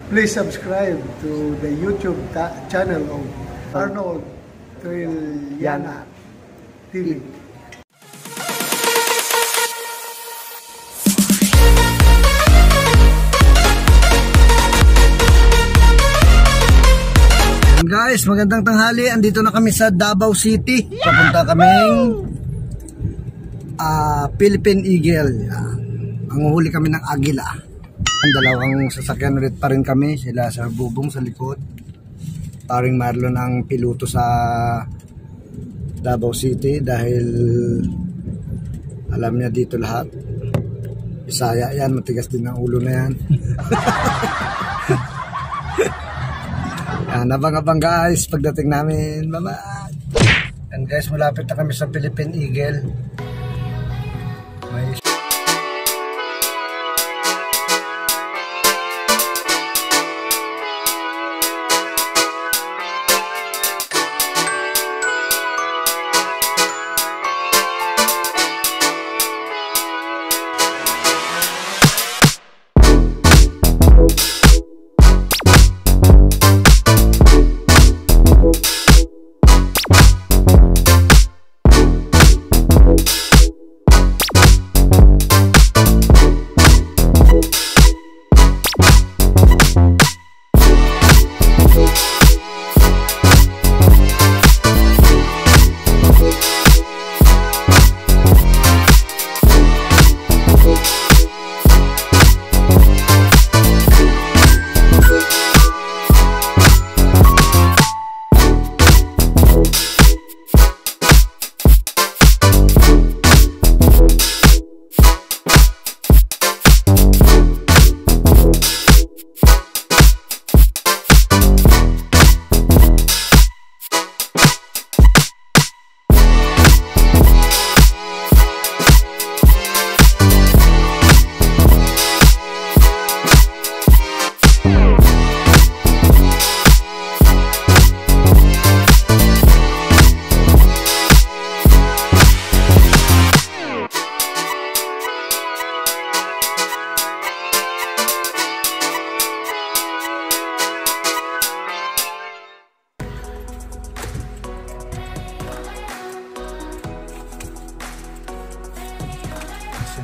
Please subscribe to the YouTube channel of Arnold Trilliana TV. Guys, magandang tanghali. Andito na kami sa Davao City. Papunta kaming Philippine Eagle. Manguhuli kami ng agila. Ang dalawang sasakyan ulit pa rin kami. Sila sa bubong sa likod. Paring Marlon ang piloto sa Davao City dahil alam niya dito lahat. Bisaya yan, matigas din ang ulo na yan. Abang-abang guys pagdating namin. Bye-bye. And guys, malapit na kami sa Philippine Eagle. May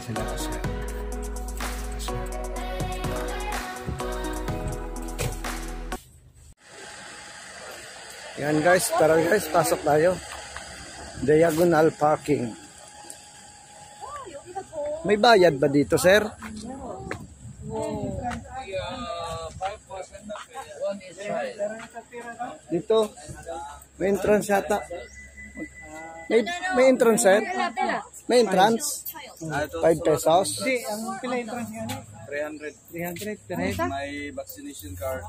sila kasi. Yan guys, tara guys, pasok tayo. Diagonal parking. May bayad ba dito, sir? Dito, may entrance yata. May entrance, sir? May entrance? 5 pesos? Hindi, ang pila entrance nga ni? 300. 300 per head. May vaccination card,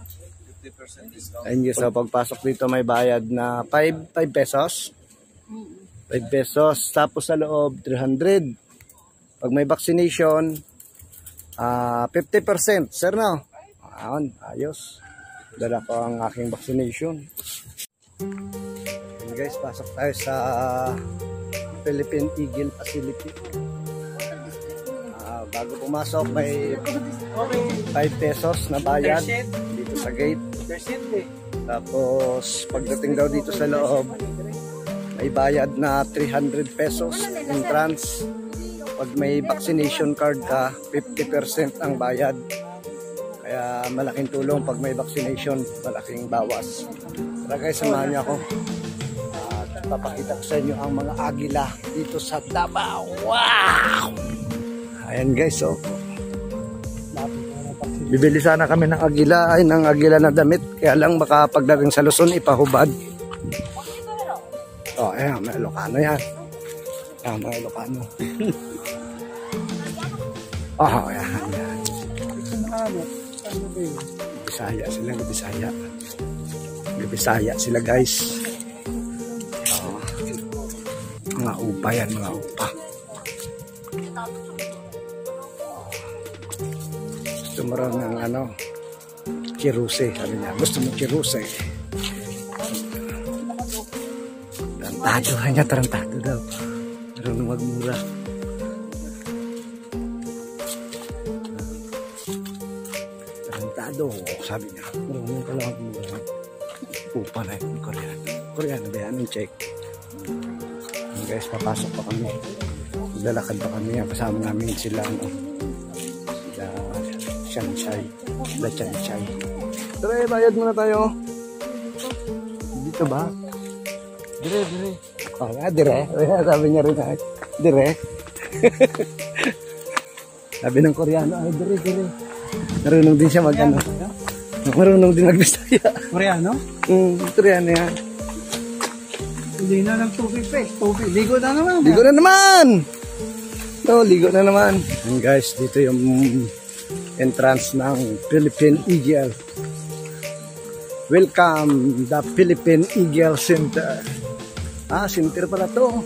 50% discount. Ayun, so pagpasok dito may bayad na 5 pesos. 5 pesos. Tapos sa loob, 300. Pag may vaccination, 50%. Sir, no? Ayos. Dala ko ang aking vaccination. Ayun guys, pasok tayo sa Philippine Eagle Facility. Bago pumasok, may 5 pesos na bayad dito sa gate. Tapos, pagdating daw dito sa loob, may bayad na 300 pesos entrance. Pag may vaccination card ka, 50% ang bayad. Kaya malaking tulong pag may vaccination, malaking bawas. Tara guys, samahan niyo ako. At papakita ko sa inyo ang mga agila dito sa Davao. Wow! Ayan guys, so bibili sana kami ng agila, ng agila na damit, kaya lang baka pagdating sa Luzon ipahubad. Oh, ayan, may Ilocano yan. Ayan, may Ilocano. Oh, ayan, ayan. Bisaya sila, Bisaya. Bisaya sila guys. Oh, mga upa yan, mga upa. Gusto mo rin ng kiruse, sabi niya. Gusto mo kiruse. Tarantado kanya, tarantado daw. Marunong magmura. koreano, sabi niya. Marunong pala ako mura. Upa na yung koreano. Koreano ba yan? Check. Guys, papasok pa kami. Lalakad pa kami. Kasama namin sila, ano, sila Shanchay. Sila Shanchay. Tara, bayad muna tayo. Dito ba? Dire. Oh, dire. Sabi niya rin, dire. Sabi ng Koreano, ay dire. Marunong din siya mag-ano. Marunong din mag-Bisaya. Koreano? Koreano yan. Hindi na ng tubig pa eh. Tubig. Ligo na naman. Ligo na naman! No, ligo na naman. And guys, dito yung entrance ng Philippine Eagle. Welcome the Philippine Eagle Center. Ah, center pala to.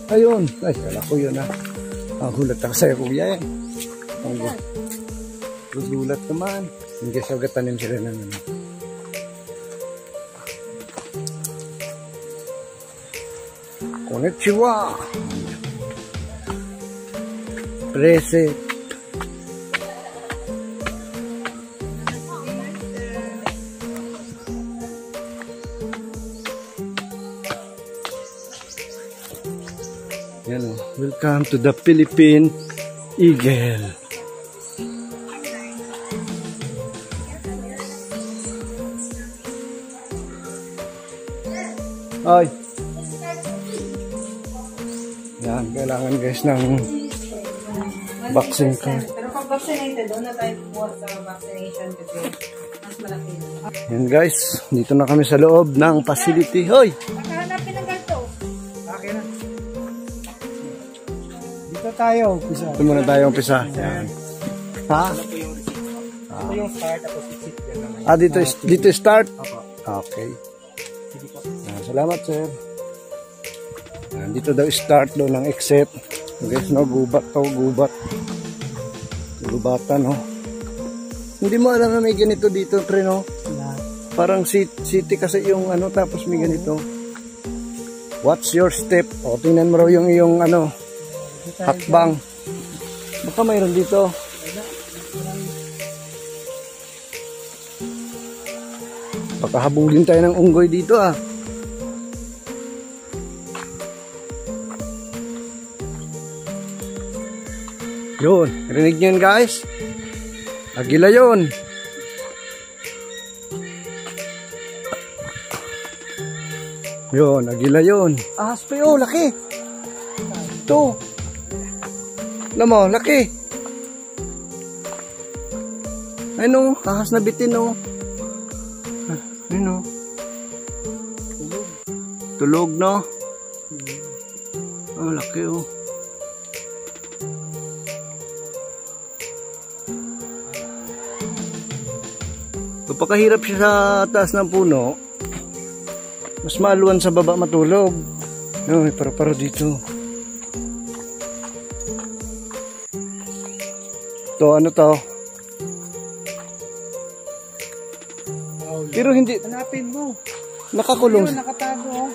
Ayun. Ay, kala ko yun ah. Hulat ako sa'yo kuya eh. Gulat naman. Hindi sa gatanin sila ng ano. Konnichiwa. Present. Yan o. Welcome to the Philippine Eagle. Ay. Yan, kailangan guys ng vaccine card. Pero pag vaccinated, doon na tayo kuha sa vaccination kasi mas malaki na. Yan guys, dito na kami sa loob ng facility. Hoy! Makahanapin ng ganito. Okay na. Dito tayo. Pisa. Ito muna tayo umpisa. Yan. Ha? Ito yung start tapos exit yan naman. Ah, dito start? Okay. Yan, salamat sir. Yan, dito daw start daw ng exit. Guys, no, gubat to, gubat. Gubatan, no. Hindi mo alam na may ganito dito, pre, no? Parang city kasi yung ano, tapos may ganito. What's your step? O, tingnan mo raw yung iyong ano, hakbang. Baka mayroon dito. Baka habulin tayo ng unggoy dito, ah. Yun, rinig nyo yun guys. Agila yun. Yun, agila yun. Ahas pa yun, laki. Ito. Alam mo, laki. Ayun o, ahas na bitin o. Ayun o. Tulog no. Oh, laki o. Kapag siya sa taas ng puno, mas maluwan sa baba matulog. No, may para dito. To ano to? Pero hindi. Hanapin mo. Nakakulong. Ayun, nakatago. Oh.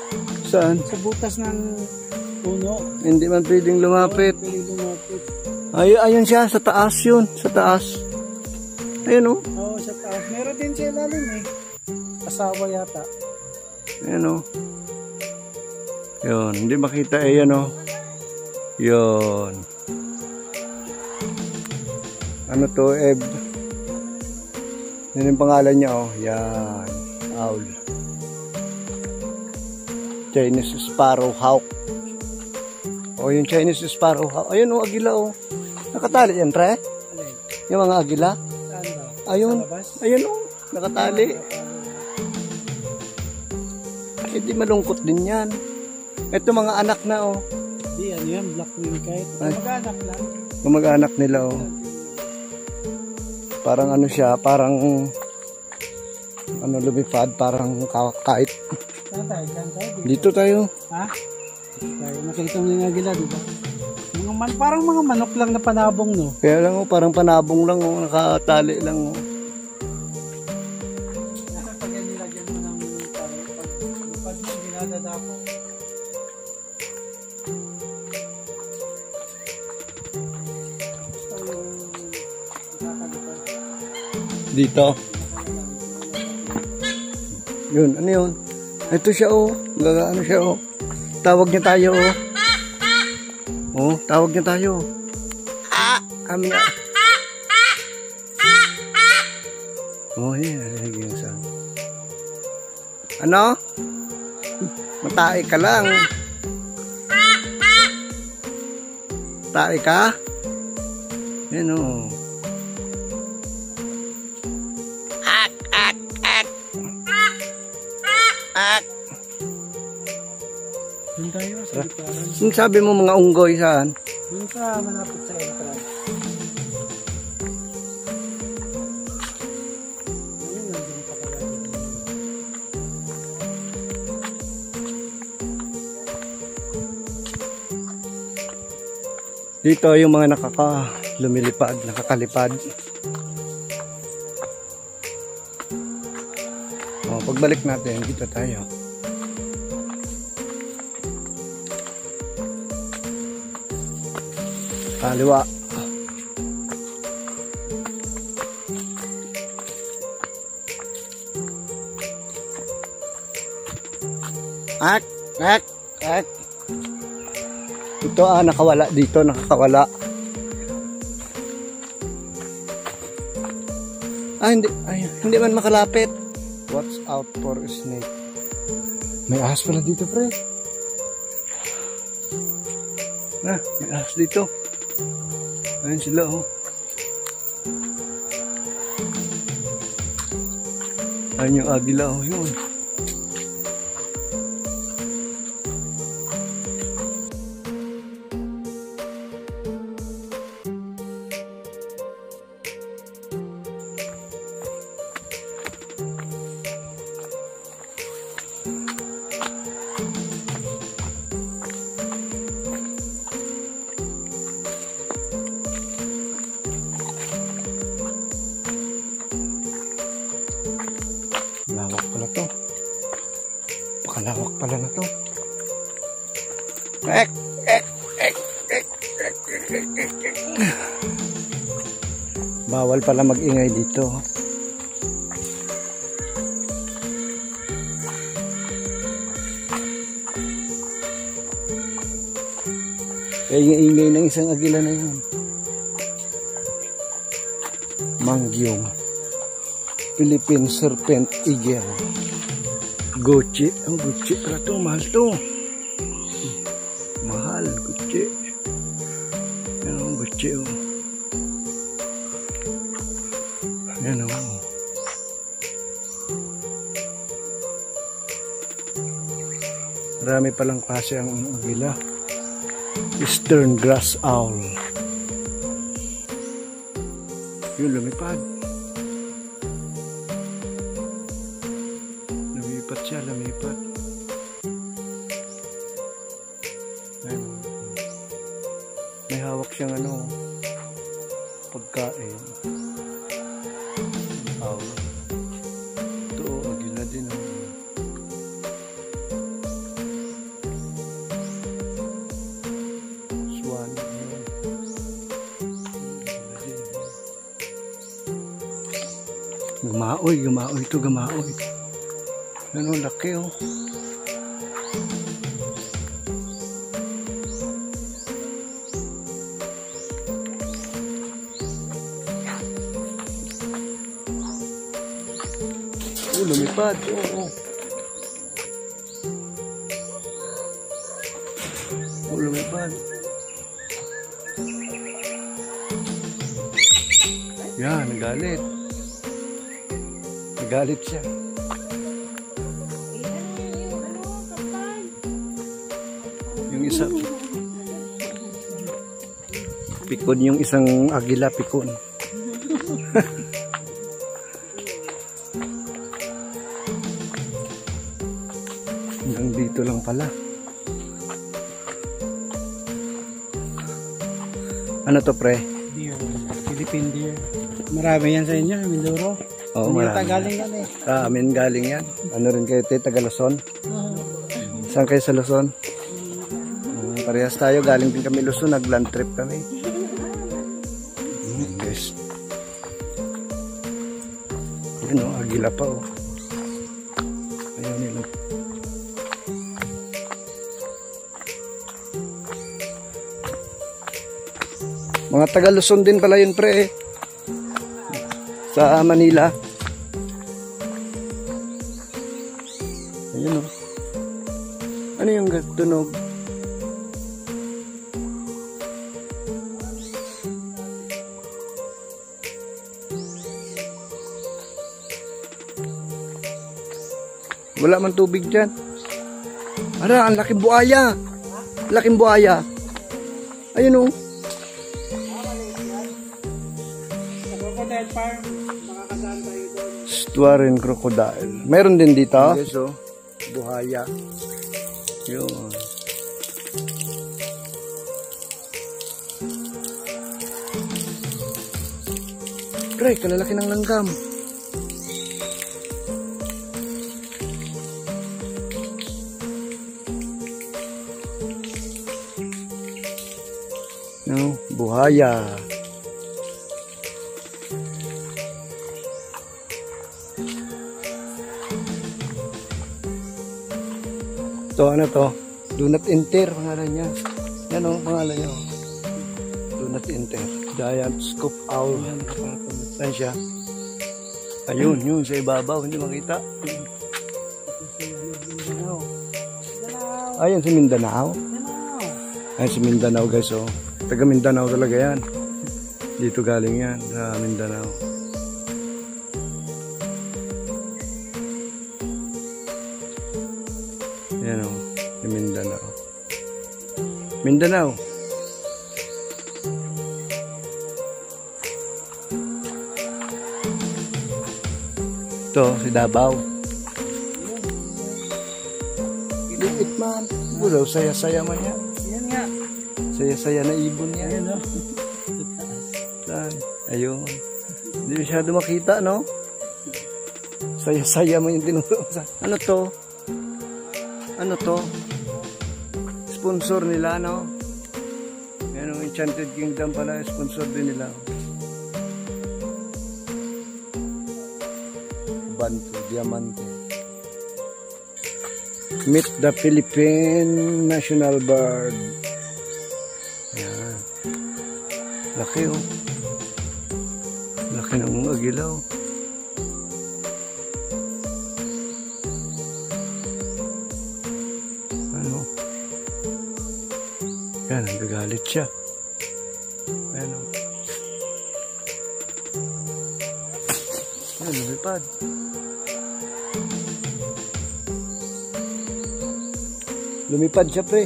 Saan? Sa butas ng puno. Hindi man pwedeng lumapit. Pwede lumapit. Ayun siya, sa taas yun. Sa taas. Ayun o. Oo, sa taas. Meron din siya lalim eh. Asawa yata. Ayun o. Yun, hindi makita eh, yan o. Yun. Ano to, Eb? Yan yung pangalan niya o. Yan. Owl. Chinese Sparrow Hawk. O, yung Chinese Sparrow Hawk. Ayun o, agila o. Nakatali yan, pre? Yung mga agila? Saan ba? Ayun. Sa labas? Ayun o. Nakatali. Eh, di malungkot din yan. Ito mga anak na o. Di, ano yan? Black wing kite. Ay. Mag-anak lang. Kumag-anak nila o. Parang ano siya, parang ano lumipad, parang kite. Saan tayo? Saan tayo? Dito tayo. Ha? Dito tayo. Nakita mo yung agila, di ba? Parang mga manok lang na panabong, no? Kaya lang o, parang panabong lang o, nakatali lang o. Nasa pag yan nilagyan mo ng pag mo, dinadadapo. Dito. Yun, ano yun? Ito siya oh. Ano siya oh. Tawag niya tayo oh. Oh, tawag niya tayo. Kami ah. Oh, yan. Nalagyan sa. Ano? Matae ka lang. Tae ka? Yan o. Ak, ak, ak. Ak. Doon tayo sa likuran. Yung sabi mo mga unggoy saan? Doon sa malapit sa entrance. Ayun, nandun pa pala. Dito yung mga nakakalipad. O, pagbalik natin, dito tayo. Kaliwa. Ak, ak, ak. Ito nakawala dito, nakakawala. Hindi man makalapit. Watch out for a snake. May ahas pala dito, pre. May ahas dito. Ayun sila oh. Ayun yung agila oh, yun. Lawak pala to. Pakalawak pala na to. Bawal pala mag-ingay dito. Kaya yung ingay ng isang agila na yun. Mangyong. Philippine Serpent Eagle. Gucci. Ang Gucci pala to. Mahal to. Mahal. Gucci. Yan ang Gucci oh. Yan oh. Marami palang klase ang agila. Eastern Grass Owl. Yun, lumipad. Lumipat siya, lumipat. Ayun. May hawak siyang ano, pagkain. Owl. Ito, agila din oh. Swan. Gumaoy, gumaoy ito, gumaoy. Ano, laki oh. Lumipad. Lumipad. Yan, nagalit. Nagalit siya. Yung isa. Pikon yung isang agila, pikon. Hanggang dito lang pala. Ano to, pre? Deer. Philippine deer. Marami yan sa inyo, Mindoro. Oo, marami. Galing yan eh. Amin galing yan. Ano rin kayo, taga Luzon? Saan kayo sa Luzon? Parehas tayo, galing din kami Luzon, nag-land trip kami. Guys. Yun o, agila pa o. Ayaw nila. Mga taga Luzon din pala yun pre sa Manila. Ayun o. Ano yung tunog? Wala man tubig dyan. Ara, ang laking buhaya. Laking buhaya. Ayun o. Sa Crocodile Farm, makakasaan tayo doon. Estuarine crocodile. Meron din dito. Yes, oh. Buhaya. Yun. Pre, kalalaki ng langgam. No, buhaya. Ito, ano to? Do not enter, pangalan niya. Yan o, pangalan niya. Do not enter. Giant scoop owl. Saan siya? Ayun, yun, sa ibabaw. Hindi makita. Ayun, si Mindanao. Ayun, si Mindanao, guys, oh. Taga Mindanao talaga yan. Dito galing yan, sa Mindanao. Yan o, si Mindanao. Mindanao. Ito, si Davao. Liit man. Bulaw, saya-saya man yan. Yan nga. Saya-saya na ibon yan. Ayan o. Saan? Ayun. Hindi masyado makita, no? Saya-saya man yung tinuro. Ano to? Ano to? Sponsor nila, no? Yan ang Enchanted Kingdom pala. Sponsor din nila. Bantu, Diamante. Meet the Philippine National Bird. Yan. Laki, oh. Laki ng agilaw. Ano? Yan, nagagalit siya. Ano? Ano, lumipad? Lumipad siya, pre.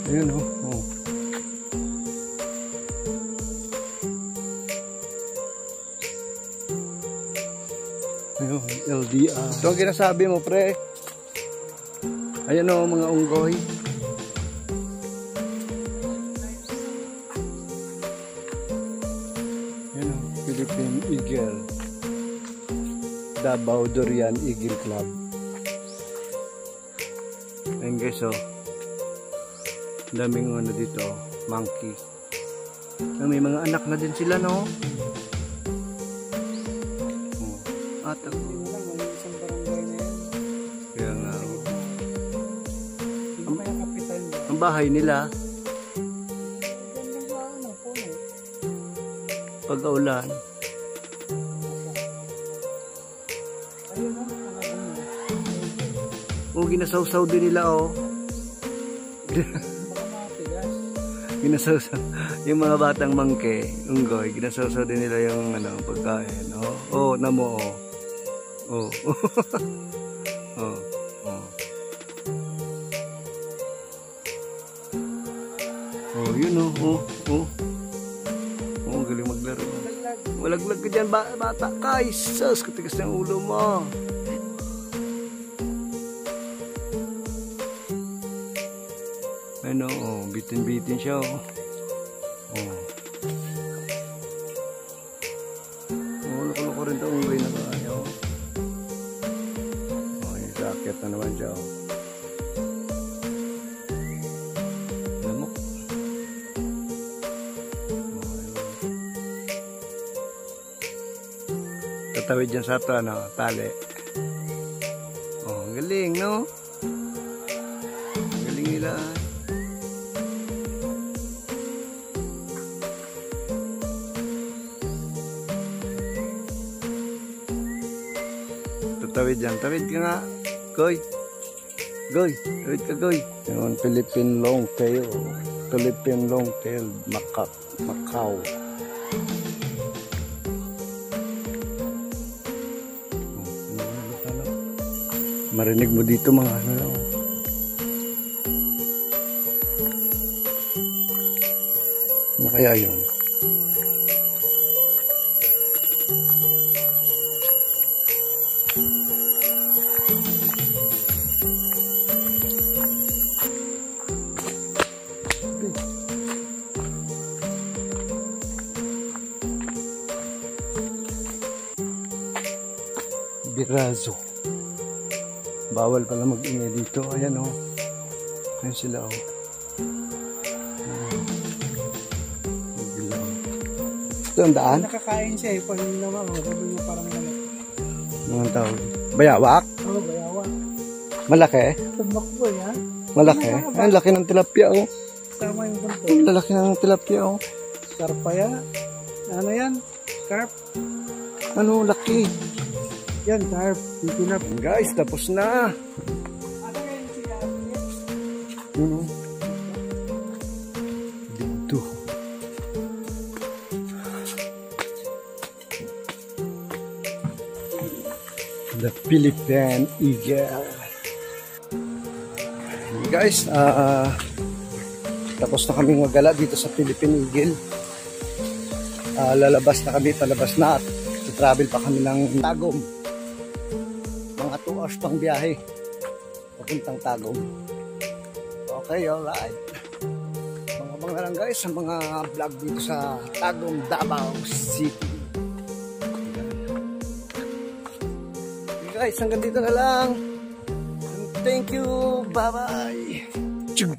Ayun, oh. Oh. Ayun, LDR. Ito ang ginasabi mo, pre. Ayun, oh, mga unggoy. Ayun, oh, Philippine Eagle. Davao Durian Eagle Club. Ayun guys, oh. Daming ano dito, monkey. May mga anak na din sila, no? Oh. At ako. Isang barangay na yan. Kaya nga, oh. Hindi may kapital ba? Ang bahay nila, Ganda ba ano, puno? pag-aulan. Ayun o, pangalan mo. Oh, ginasawsaw din nila, oh. Baka matigas. Ginasawsaw. Yung mga batang mangke, unggoy, ginasawsaw din nila yung ano, pagkain. Oh, oh, namo, oh. Oh. Oh. Oh. Oh, yun, oh. Oh. Oh. Oh, galing maglaro. Walaglag ka dyan, bata ka. Isus, katigas ng ulo mo. Ano, oh, bitin-bitin siya, oh. Oh. Oh, loko-loko rin ito, unggoy na kaya, oh. Oh, yung sakit na naman siya, oh. Lamok. Oh, ayun. Tatawid dyan sa ito, ano, tali. Oh, ang galing, no? Ang galing nila. Tatawid dyan. Tawid ka nga. Goy. Goy. Tawid ka, Goy. Yung Philippine Longtail. Philippine Longtail Macau. Marinig mo dito mga ano lang. Ano kaya yun? Birazo. Bawal pala mag-ingay dito. Ayan o. Ayan sila o. Ito ang daan? Nakakain siya eh. Pag naman o. Sabi niya parang malaki. Anong tawag? Bayawak? Oo, bayawa. Malaki? Tumakbo yan. Malaki? Ayan, laki ng tilapia o. Sama yung bunto. Ang lalaki ng tilapia o. Karpaya. Ano yan? Carp. Ano, laki. Yan, carp. Titinap. Guys, tapos na. Ano yan siya? Dito. The Philippine Eagle. Guys, tapos na kaming magala dito sa Philippine Eagle. Lalabas na kami, palabas na at travel pa kami ng Tagum. Mga 2 hours pang biyahe papuntang Tagum. Okay, alright. Mga lang guys sa mga vlog dito sa Tagum, Davao City. Okay guys, hanggang dito na lang. Thank you, bye bye.